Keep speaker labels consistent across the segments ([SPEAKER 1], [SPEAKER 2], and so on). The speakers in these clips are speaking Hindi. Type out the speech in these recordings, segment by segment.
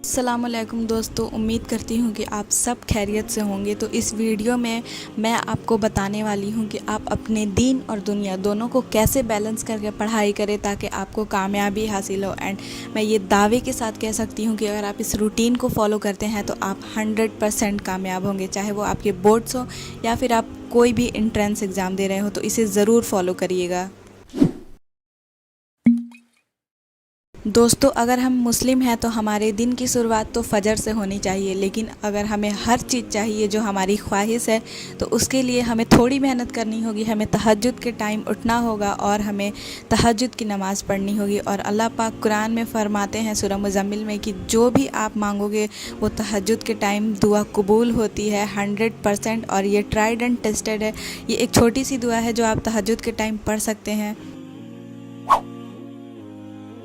[SPEAKER 1] अस्सलामुअलैकुम दोस्तों, उम्मीद करती हूँ कि आप सब खैरियत से होंगे। तो इस वीडियो में मैं आपको बताने वाली हूँ कि आप अपने दीन और दुनिया दोनों को कैसे बैलेंस करके पढ़ाई करें ताकि आपको कामयाबी हासिल हो। एंड मैं ये दावे के साथ कह सकती हूँ कि अगर आप इस रूटीन को फॉलो करते हैं तो आप 100% कामयाब होंगे, चाहे वो आपके बोर्ड्स हो या फिर आप कोई भी एंट्रेंस एग्ज़ाम दे रहे हो। तो इसे ज़रूर फॉलो करिएगा। दोस्तों, अगर हम मुस्लिम हैं तो हमारे दिन की शुरुआत तो फजर से होनी चाहिए, लेकिन अगर हमें हर चीज़ चाहिए जो हमारी ख्वाहिश है तो उसके लिए हमें थोड़ी मेहनत करनी होगी। हमें तहज्जुद के टाइम उठना होगा और हमें तहज्जुद की नमाज़ पढ़नी होगी। और अल्लाह पाक कुरान में फ़रमाते हैं सूरह मुज़म्मिल में कि जो भी आप मांगोगे वो तहज्जुद के टाइम दुआ कबूल होती है 100%। और ये ट्राइड एंड टेस्टेड है। ये एक छोटी सी दुआ है जो आप तहज्जुद के टाइम पढ़ सकते हैं।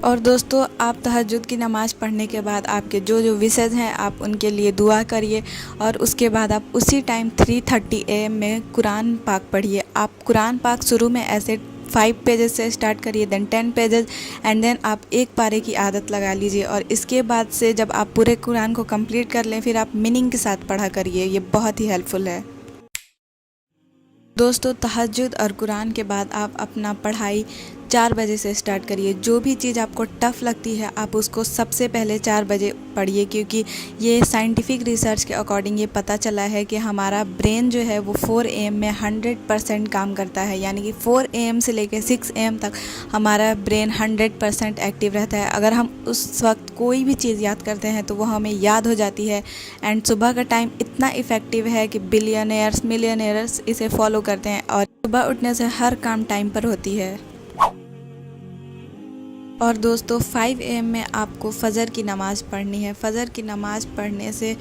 [SPEAKER 1] और दोस्तों, आप तहज्जुद की नमाज़ पढ़ने के बाद आपके जो जो विशेज़ हैं आप उनके लिए दुआ करिए। और उसके बाद आप उसी टाइम 3:30 AM में कुरान पाक पढ़िए। आप कुरान पाक शुरू में ऐसे 5 पेजेस से स्टार्ट करिए, देन 10 पेजेस, एंड देन आप एक पारे की आदत लगा लीजिए। और इसके बाद से जब आप पूरे कुरान को कंप्लीट कर लें फिर आप मीनिंग के साथ पढ़ा करिए। ये बहुत ही हेल्पफुल है। दोस्तों, तहज्जुद और कुरान के बाद आप अपना पढ़ाई 4 बजे से स्टार्ट करिए। जो भी चीज़ आपको टफ़ लगती है आप उसको सबसे पहले 4 बजे पढ़िए, क्योंकि ये साइंटिफिक रिसर्च के अकॉर्डिंग ये पता चला है कि हमारा ब्रेन जो है वो 4 AM में 100% काम करता है। यानी कि 4 AM से लेकर 6 AM तक हमारा ब्रेन 100% एक्टिव रहता है। अगर हम उस वक्त कोई भी चीज़ याद करते हैं तो वो हमें याद हो जाती है। एंड सुबह का टाइम इतना इफ़ेक्टिव है कि बिलियनियर्स मिलियनियर्स इसे फॉलो करते हैं। और सुबह उठने से हर काम टाइम पर होती है। और दोस्तों, 5 AM में आपको फ़जर की नमाज़ पढ़नी है। फ़जर की नमाज़ पढ़ने से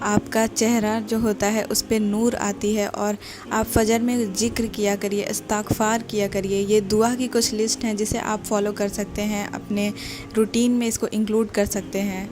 [SPEAKER 1] आपका चेहरा जो होता है उस पर नूर आती है। और आप फ़जर में ज़िक्र किया करिए, इस्तिग़फ़ार किया करिए। ये दुआ की कुछ लिस्ट हैं जिसे आप फॉलो कर सकते हैं, अपने रूटीन में इसको इंक्लूड कर सकते हैं।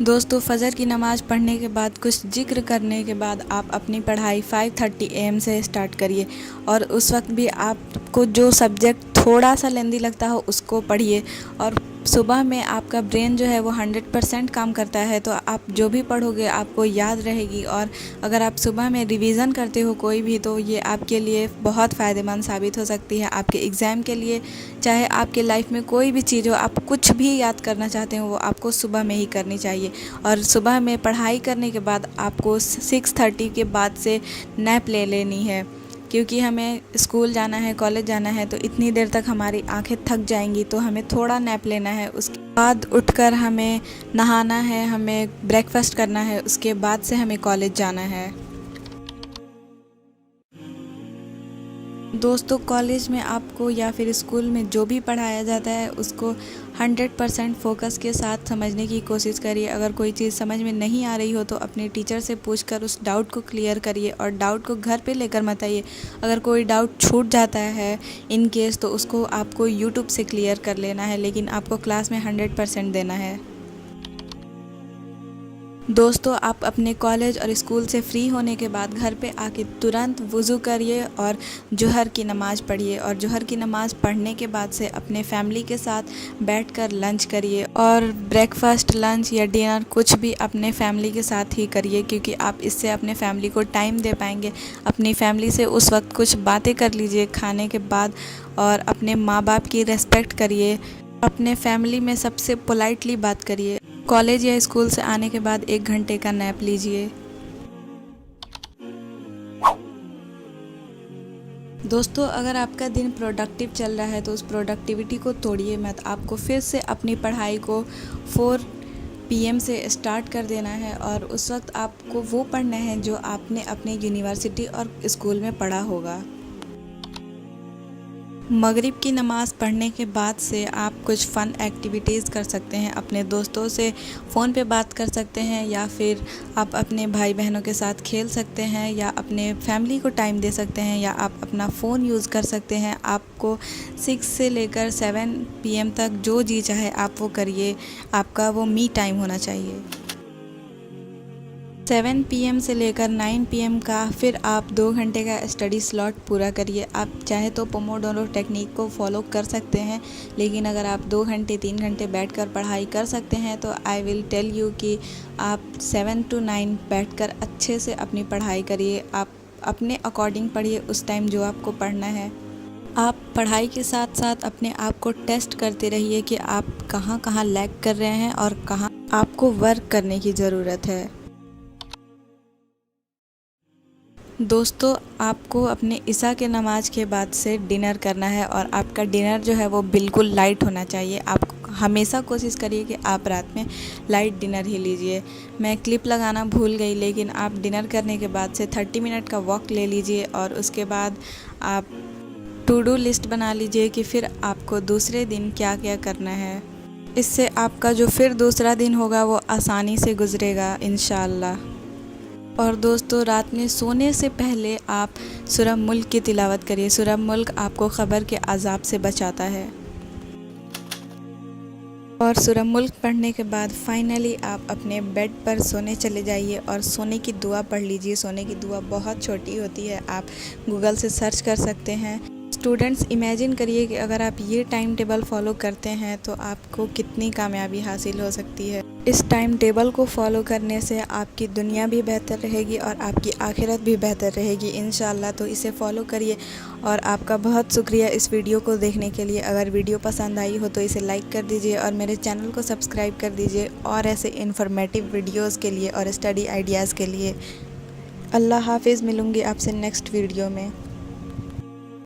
[SPEAKER 1] दोस्तों, फ़जर की नमाज़ पढ़ने के बाद कुछ ज़िक्र करने के बाद आप अपनी पढ़ाई 5:30 AM से स्टार्ट करिए। और उस वक्त भी आपको जो सब्जेक्ट थोड़ा सा लेंदी लगता हो उसको पढ़िए। और सुबह में आपका ब्रेन जो है वो 100% काम करता है, तो आप जो भी पढ़ोगे आपको याद रहेगी। और अगर आप सुबह में रिवीज़न करते हो कोई भी तो ये आपके लिए बहुत फ़ायदेमंद साबित हो सकती है आपके एग्ज़ाम के लिए। चाहे आपके लाइफ में कोई भी चीज़ हो, आप कुछ भी याद करना चाहते हो वो आपको सुबह में ही करनी चाहिए। और सुबह में पढ़ाई करने के बाद आपको 6:30 के बाद से नैप ले लेनी है, क्योंकि हमें स्कूल जाना है, कॉलेज जाना है। तो इतनी देर तक हमारी आंखें थक जाएंगी, तो हमें थोड़ा नैप लेना है। उसके बाद उठकर हमें नहाना है, हमें ब्रेकफास्ट करना है, उसके बाद से हमें कॉलेज जाना है। दोस्तों, कॉलेज में आपको या फिर स्कूल में जो भी पढ़ाया जाता है उसको 100% फ़ोकस के साथ समझने की कोशिश करिए। अगर कोई चीज़ समझ में नहीं आ रही हो तो अपने टीचर से पूछकर उस डाउट को क्लियर करिए। और डाउट को घर पे लेकर मत आइए। अगर कोई डाउट छूट जाता है इन केस तो उसको आपको यूट्यूब से क्लियर कर लेना है, लेकिन आपको क्लास में 100% देना है। दोस्तों, आप अपने कॉलेज और स्कूल से फ्री होने के बाद घर पे आके तुरंत वज़ू करिए और जोहर की नमाज़ पढ़िए। और जोहर की नमाज़ पढ़ने के बाद से अपने फैमिली के साथ बैठकर लंच करिए। और ब्रेकफास्ट, लंच या डिनर कुछ भी अपने फैमिली के साथ ही करिए, क्योंकि आप इससे अपने फैमिली को टाइम दे पाएंगे। अपनी फैमिली से उस वक्त कुछ बातें कर लीजिए खाने के बाद। और अपने माँ बाप की रिस्पेक्ट करिए। अपने फैमिली में सबसे पोलाइटली बात करिए। कॉलेज या स्कूल से आने के बाद 1 घंटे का नैप लीजिए। दोस्तों, अगर आपका दिन प्रोडक्टिव चल रहा है तो उस प्रोडक्टिविटी को तोड़िए मत। आपको फिर से अपनी पढ़ाई को 4 PM से स्टार्ट कर देना है। और उस वक्त आपको वो पढ़ना है जो आपने अपने यूनिवर्सिटी और स्कूल में पढ़ा होगा। मगरिब की नमाज़ पढ़ने के बाद से आप कुछ फ़न एक्टिविटीज़ कर सकते हैं। अपने दोस्तों से फ़ोन पे बात कर सकते हैं, या फिर आप अपने भाई बहनों के साथ खेल सकते हैं, या अपने फैमिली को टाइम दे सकते हैं, या आप अपना फ़ोन यूज़ कर सकते हैं। आपको 6 से लेकर 7 PM तक जो जी चाहे आप वो करिए। आपका वो मी टाइम होना चाहिए। 7 PM से लेकर 9 PM का फिर आप 2 घंटे का स्टडी स्लॉट पूरा करिए। आप चाहे तो पोमोडोरो टेक्निक को फॉलो कर सकते हैं, लेकिन अगर आप 2 घंटे 3 घंटे बैठकर पढ़ाई कर सकते हैं तो आई विल टेल यू कि आप 7 to 9 बैठकर अच्छे से अपनी पढ़ाई करिए। आप अपने अकॉर्डिंग पढ़िए उस टाइम जो आपको पढ़ना है। आप पढ़ाई के साथ साथ अपने आप को टेस्ट करते रहिए कि आप कहाँ कहाँ लैग कर रहे हैं और कहाँ आपको वर्क करने की ज़रूरत है। दोस्तों, आपको अपने इशा के नमाज के बाद से डिनर करना है और आपका डिनर जो है वो बिल्कुल लाइट होना चाहिए। आप हमेशा कोशिश करिए कि आप रात में लाइट डिनर ही लीजिए। मैं क्लिप लगाना भूल गई, लेकिन आप डिनर करने के बाद से 30 मिनट का वॉक ले लीजिए और उसके बाद आप टू डू लिस्ट बना लीजिए कि फिर आपको दूसरे दिन क्या क्या करना है। इससे आपका जो फिर दूसरा दिन होगा वो आसानी से गुजरेगा इंशाअल्लाह। और दोस्तों, रात में सोने से पहले आप सूरह मुल्क की तिलावत करिए। सूरह मुल्क आपको ख़बर के अज़ाब से बचाता है। और सूरह मुल्क पढ़ने के बाद फाइनली आप अपने बेड पर सोने चले जाइए और सोने की दुआ पढ़ लीजिए। सोने की दुआ बहुत छोटी होती है, आप गूगल से सर्च कर सकते हैं। स्टूडेंट्स, इमेजिन करिए कि अगर आप ये टाइम टेबल फॉलो करते हैं तो आपको कितनी कामयाबी हासिल हो सकती है। इस टाइम टेबल को फॉलो करने से आपकी दुनिया भी बेहतर रहेगी और आपकी आखिरत भी बेहतर रहेगी इंशाअल्लाह। तो इसे फॉलो करिए और आपका बहुत शुक्रिया इस वीडियो को देखने के लिए। अगर वीडियो पसंद आई हो तो इसे लाइक कर दीजिए और मेरे चैनल को सब्सक्राइब कर दीजिए और ऐसे इन्फॉर्मेटिव वीडियोज़ के लिए और स्टडी आइडियाज़ के लिए। अल्लाह हाफिज़। मिलूँगी आपसे नेक्स्ट वीडियो में।